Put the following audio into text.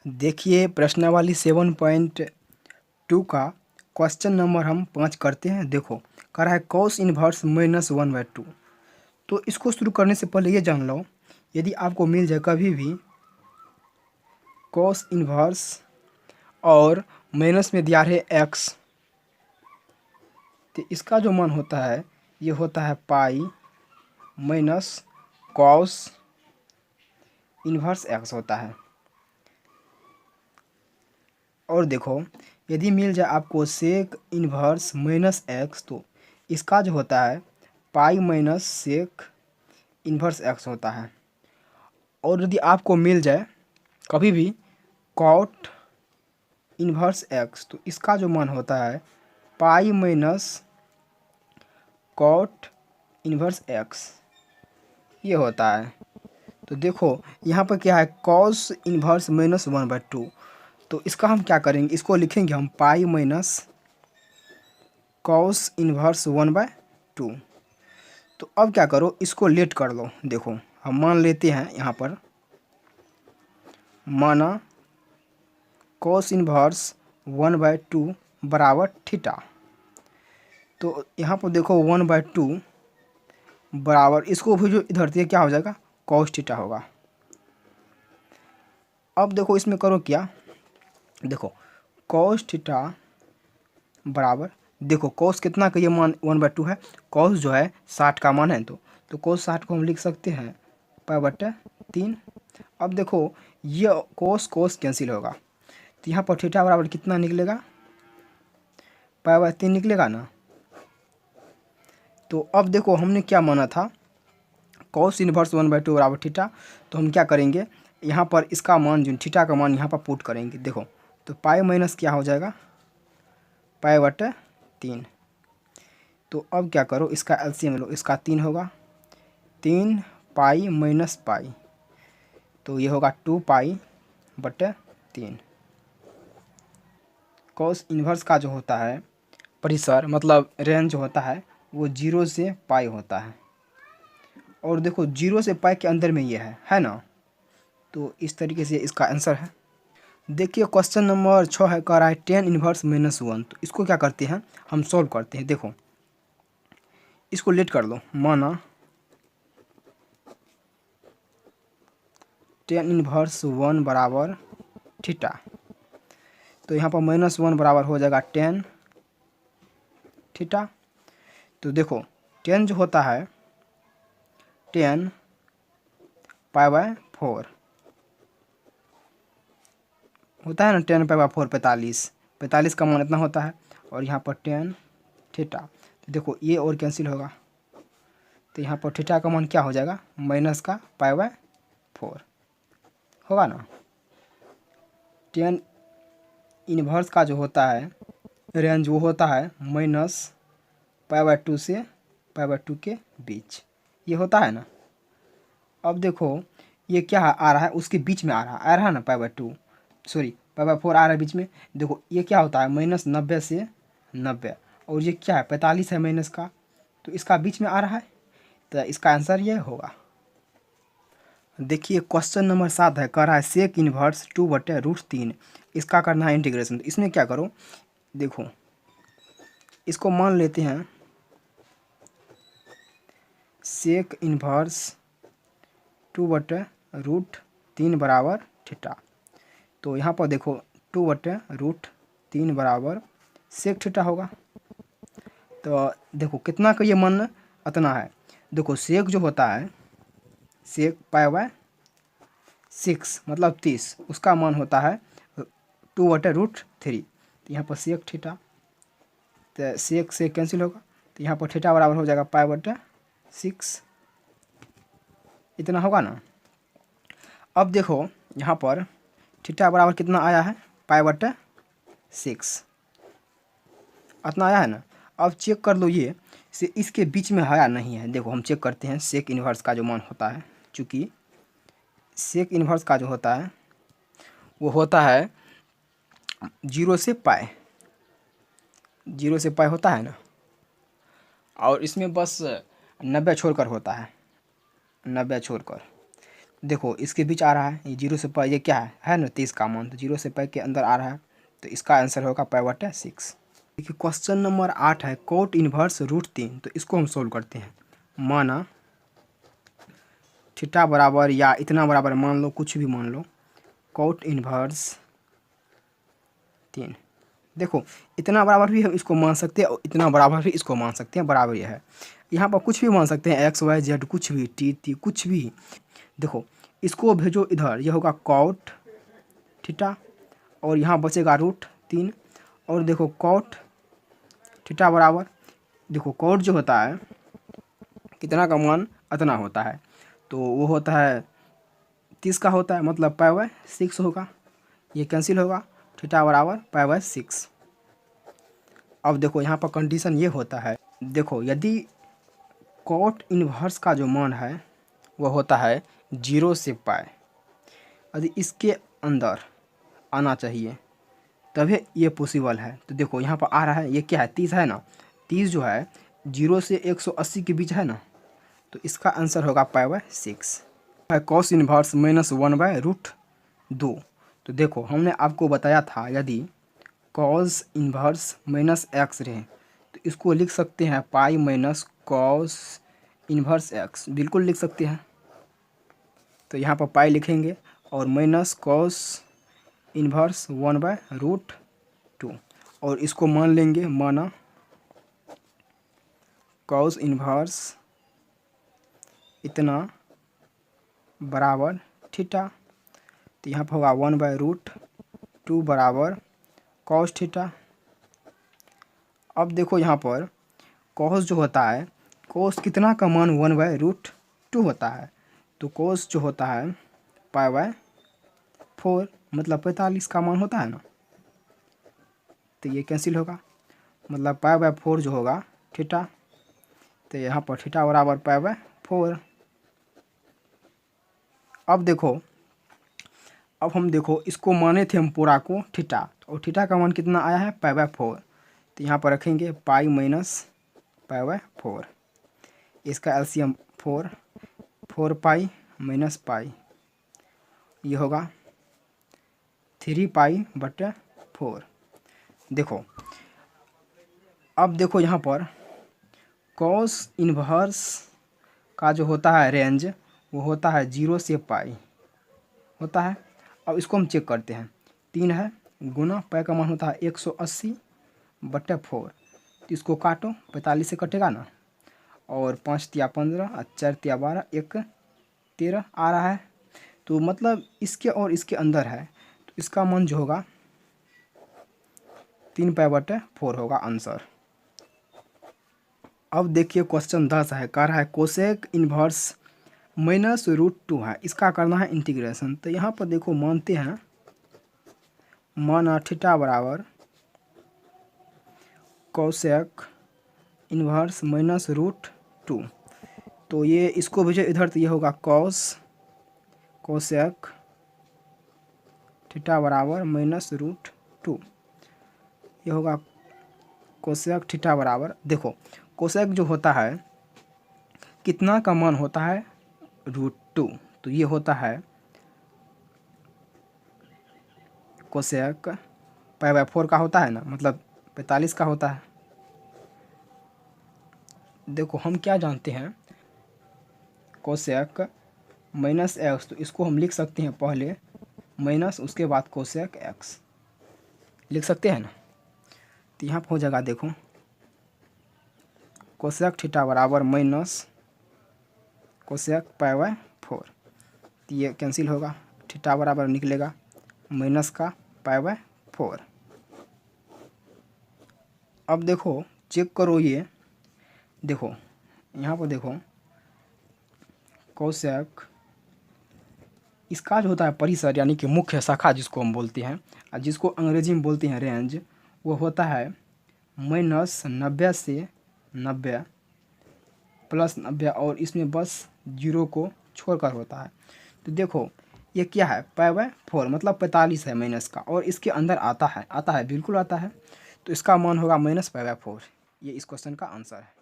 देखिए प्रश्नावली 7.2 का क्वेश्चन नंबर हम 5 करते हैं। देखो कह रहा है कॉस इनवर्स -1/2। तो इसको शुरू करने से पहले ये जान लो, यदि आपको मिल जाए कभी भी कॉस इनवर्स और माइनस में दिया है एक्स, तो इसका जो मान होता है ये होता है pi minus cos inverse X होता है। और देखो यदि मिल जाए आपको सेक इनवर्स माइनस एक्स, तो इसका जो होता है pi minus sec inverse X होता है। और यदि आपको मिल जाए कभी भी कॉट इनवर्स एक्स, तो इसका जो मान होता है pi minus cot inverse X ये होता है। तो देखो यहाँ पर क्या है कॉस इनवर्स -1/2। तो इसका हम क्या करेंगे, इसको लिखेंगे हम पाई माइनस कॉस इनवर्स 1/2। तो अब क्या करो, इसको लेट कर लो। देखो हम मान लेते हैं यहाँ पर, माना कॉस इनवर्स 1/2 बराबर थीटा। तो यहाँ पर देखो 1/2 बराबर, इसको भी जो इधर से क्या हो जाएगा कॉस थीटा होगा। अब देखो इसमें करो क्या, देखो कॉस थीटा बराबर, देखो कॉस कितना का ये मान 1/2 है, कॉस जो है 60 का मान है, तो कॉस 60 को हम लिख सकते हैं π/3। अब देखो ये कॉस कैंसिल होगा, तो यहाँ पर थीटा बराबर कितना निकलेगा π/3 निकलेगा ना। तो अब देखो हमने क्या माना था कॉस इनवर्स 1/2 बराबर थीटा, तो हम क्या करेंगे यहाँ पर इसका मान जो थीटा का मान यहाँ पर पुट करेंगे। देखो तो पाई माइनस क्या हो जाएगा π/3। तो अब क्या करो इसका एलसीएम लो, इसका 3 होगा, 3 पाई माइनस पाई, तो ये होगा 2π/3। कॉस इन्वर्स का जो होता है परिसर मतलब रेंज जो होता है वो 0 से पाई होता है। और देखो 0 से पाई के अंदर में ये है ना। तो इस तरीके से इसका आंसर है। देखिए क्वेश्चन नंबर 6 है, कह रहा है tan इनवर्स -1। तो इसको क्या करते हैं हम सॉल्व करते हैं। देखो इसको लेट कर लो, माना tan इनवर्स 1 बराबर थीटा, तो यहाँ पर -1 बराबर हो जाएगा tan थीटा। तो देखो tan जो होता है tan π/4 होता है ना, 10 π/4 45 का मान इतना होता है। और यहाँ पर tan थीटा, तो देखो ये और कैंसिल होगा, तो यहाँ पर थीटा का मान क्या हो जाएगा माइनस का π/4 होगा ना। tan इनवर्स का जो होता है रेंज वो होता है -π/2 से π/2 के बीच, ये होता है ना। अब देखो ये क्या आ रहा है उसके बीच में आ रहा है ना π/2, सॉरी π/4 आ रहा है बीच में। देखो ये क्या होता है -90 से 90, और ये क्या है 45 है माइनस का, तो इसका बीच में आ रहा है, तो इसका आंसर ये होगा। देखिए क्वेश्चन नंबर 7 है, कह रहा है सेक इनवर्स 2/√3, इसका करना है इंटीग्रेशन। तो इसमें क्या करो, देखो इसको मान लेते हैं सेक इनवर्स 2/√3 बराबर थीटा। तो यहाँ पर देखो 2/√3 बराबर सेक थीटा होगा। तो देखो कितना का ये मान इतना है, देखो सेक जो होता है सेक π/6 मतलब 30, उसका मान होता है 2/√3। तो यहाँ पर सेक थीटा, तो सेक से कैंसिल होगा, तो यहाँ पर थीटा बराबर हो जाएगा π/6, इतना होगा ना। अब देखो यहाँ पर थीटा बराबर कितना आया है π/6, इतना आया है ना। अब चेक कर लो ये से इसके बीच में है या नहीं है। देखो हम चेक करते हैं सेक इन्वर्स का जो मान होता है, चूँकि सेक इन्वर्स का जो होता है वो होता है 0 से पाई, 0 से पाई होता है ना, और इसमें बस 90 छोड़कर होता है, 90 छोड़कर। देखो इसके बीच आ रहा है, ये 0 से पाई, ये क्या है ना 30 का मान, तो 0 से पाई के अंदर आ रहा है, तो इसका आंसर होगा पाई/6। देखिए क्वेश्चन नंबर 8 है कोट इनवर्स √3, तो इसको हम सोल्व करते हैं। माना थीटा बराबर या इतना बराबर मान लो, कुछ भी मान लो, कोट इनवर्स 3। देखो इतना बराबर भी हम इसको मान सकते हैं और इतना बराबर भी इसको मान सकते हैं, बराबर यह है। यहाँ पर कुछ भी मान सकते हैं, एक्स वाई जेड कुछ भी, टी कुछ भी। देखो इसको भेजो इधर, यह होगा कॉट थीटा और यहाँ बचेगा √3। और देखो कॉट थीटा बराबर, देखो कॉट जो होता है कितना का मान इतना होता है, तो वो होता है 30 का होता है, मतलब पाई/6 होगा, ये कैंसिल होगा, थीटा बराबर पाई/6। अब देखो यहाँ पर कंडीशन ये होता है, देखो यदि कॉट इनवर्स का जो मान है वो होता है 0 से पाई, यदि इसके अंदर आना चाहिए तभी ये पॉसिबल है। तो देखो यहाँ पर आ रहा है, ये क्या है 30 है ना, 30 जो है 0 से 180 के बीच है ना, तो इसका आंसर होगा पाई/6। Cos inverse -1/√2। तो देखो हमने आपको बताया था यदि कॉस इनवर्स -x रहे तो इसको लिख सकते हैं pi minus cos inverse x, बिल्कुल लिख सकते हैं। तो यहाँ पर पाई लिखेंगे और माइनस कॉस इनवर्स 1/√2 और इसको मान लेंगे, माना कॉस इनवर्स इतना बराबर थीटा, तो यहाँ पर होगा 1/√2 बराबर कॉस थीटा। अब देखो यहाँ पर कॉस जो होता है, कॉस कितना का मान 1/√2 होता है, तो कॉस जो होता है पाई/4, मतलब 45 का मान होता है ना, तो ये कैंसिल होगा, मतलब पाई/4 जो होगा थीटा, तो यहाँ पर थीटा बराबर पाई/4। अब देखो, अब हम देखो इसको माने थे हम पूरा को थीटा, और थीटा का मान कितना आया है पाई/4, तो यहाँ पर रखेंगे पाई माइनस पाई/4, इसका एलसीएम 4 पाई माइनस पाई, ये होगा 3 पाई/4। देखो अब देखो यहाँ पर कॉस इनवर्स का जो होता है रेंज वो होता है 0 से पाई होता है। अब इसको हम चेक करते हैं, 3 है गुना पाई का मान होता है 180/4, तो इसको काटो, 45 से कटेगा ना, और 5 तिया 15 और 4 तिया 12, 1 13 आ रहा है, तो मतलब इसके और इसके अंदर है, तो इसका मान जो होगा 3 पाई/4 होगा आंसर। अब देखिए क्वेश्चन 10 है, कह रहा है कोसेक इनवर्स -√2 है, इसका करना है इंटीग्रेशन। तो यहाँ पर देखो मानते हैं, माना थीटा बराबर कोसेक इनवर्स -√2, तो ये इसको भेजो इधर, तो ये होगा कोसेक थीटा बराबर -√2, ये होगा कोसेक थीटा बराबर, देखो कोसेक जो होता है कितना का मान होता है √2, तो ये होता है कोसेक पाई/4 का होता है ना, मतलब 45 का होता है। देखो हम क्या जानते हैं, कोसेक -x, तो इसको हम लिख सकते हैं पहले माइनस, उसके बाद कोसेक x लिख सकते हैं ना, तो यहाँ पर हो जाएगा, देखो कोसेक थीटा बराबर माइनस कोसेक पाई/4, तो ये कैंसिल होगा, थीटा बराबर निकलेगा माइनस का पाई/4। अब देखो चेक करो, ये देखो यहाँ पर देखो कोसेक, इसका जो होता है परिसर यानी कि मुख्य शाखा जिसको हम बोलते हैं, जिसको अंग्रेजी में बोलते हैं रेंज, वो होता है -90 से 90 +90, और इसमें बस 0 को छोड़कर होता है। तो देखो ये क्या है पाई/4, मतलब 45 है माइनस का, और इसके अंदर आता है बिल्कुल आता है, तो इसका मान होगा -पाई/4। ये इस क्वेश्चन का आंसर है।